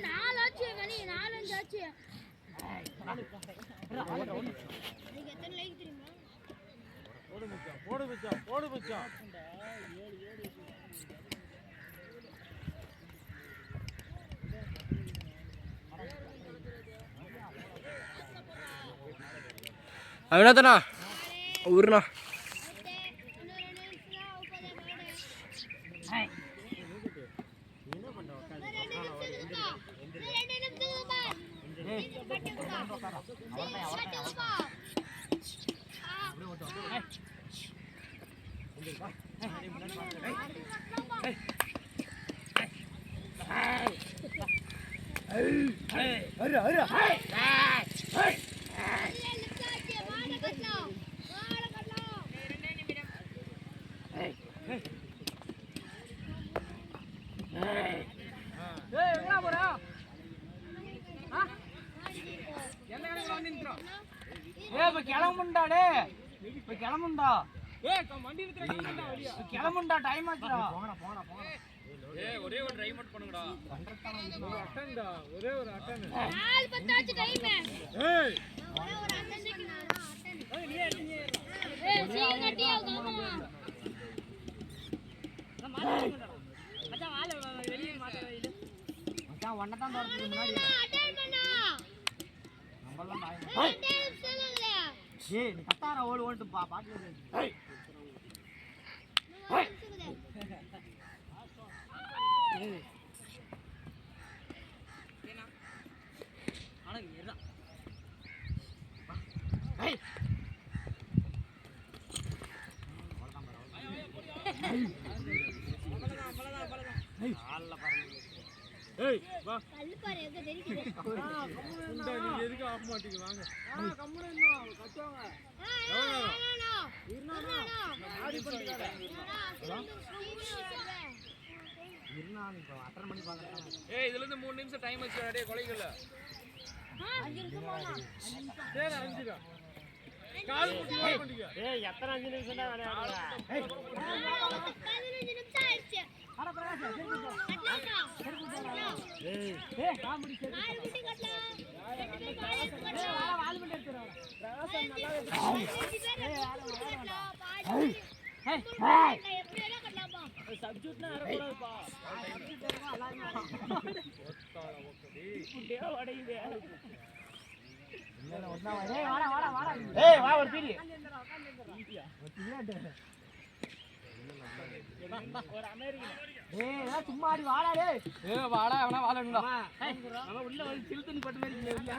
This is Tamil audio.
நாலு ஆச்சு கனி 4-5 ஆச்சு. நீங்க எத்தனை லைக் தெரியுமா? போடு மச்சான். அவனாதனா ஊர்னா கிளம்புண்டா கிளம்புண்டா டைம் ஆச்சுடா. ஒரே ஒரு ட்ரை மட்டும் பண்ணுங்கடா. அட்டன்டா ஒரே ஒரு அட்டன். 4:10 ஆச்சு டைம். ஒரே ஒரு அட்டன் செய்யணும். அட்டன் சீக்கிரம் கட்டி ஆகுமா? மச்சான் வாள வெளிய மாட்ட வைடு. மச்சான் ஒண்ண தான் தோறதுக்கு முன்னாடி அட்டன் பண்ணா. நம்மலாம் பாய். ஏய் நீ கத்தார ஓடு பா பாக்கல. ஏய் ஏய் ஏனா ஆனா ஏறா. ஏய் ஏய் வா கல்லு பாரு எங்க தெரிக்குது. குண்டா நீ எதுக்கு ஆஃப் மாட்டீங்க வாங்க. கம்முனு கத்துவாங்க. இருனா ஆடி பண்ணிட்டாங்க. இருனா நீ அட்டர் பண்ணி பாக்கறேன். ஏய் இதுல இருந்து 3 நிமிஷம் டைம் ஆச்சு டேய் கொலைகள்ல. 5 நிமிஷம் போனா. சரி 5 தான். கால் முட்டி வர பண்ணிங்க. ஏய் எத்தனை 5 நிமிஷம் தான் விளையாடுற. ஏய் 15 நிமிஷம் ஆயிடுச்சு. அட பிரகாஷ் கட்டலாம். ஏய் ஏய் காமெடி செட். நாலு குட்டி கட்டலாம். வால் பண்ணி எடுத்துறா. பிரகாஷ் நல்லா ஏய் ஏய் எப்படி எல்லாம் கட்டலாமா? சப்ஜூட்னா அரக்கூடாதுப்பா. சப்ஜூட் எல்லாம் அலாமா. ஒத்தால ஒக்கடி. குண்டே வடையுதே. இல்ல ஒண்ணா வா. ஏய் வாடா. ஏய் வா ஒரு பீடி. ஒரு அமெரிக்கன். ஏய் சும்மா ஆடி வாடா டேய். ஏய் வாடா அவனா வாளணும்டா. நம்ம உள்ள வந்து சில்லுன்னு பட்ட மாதிரி இல்ல.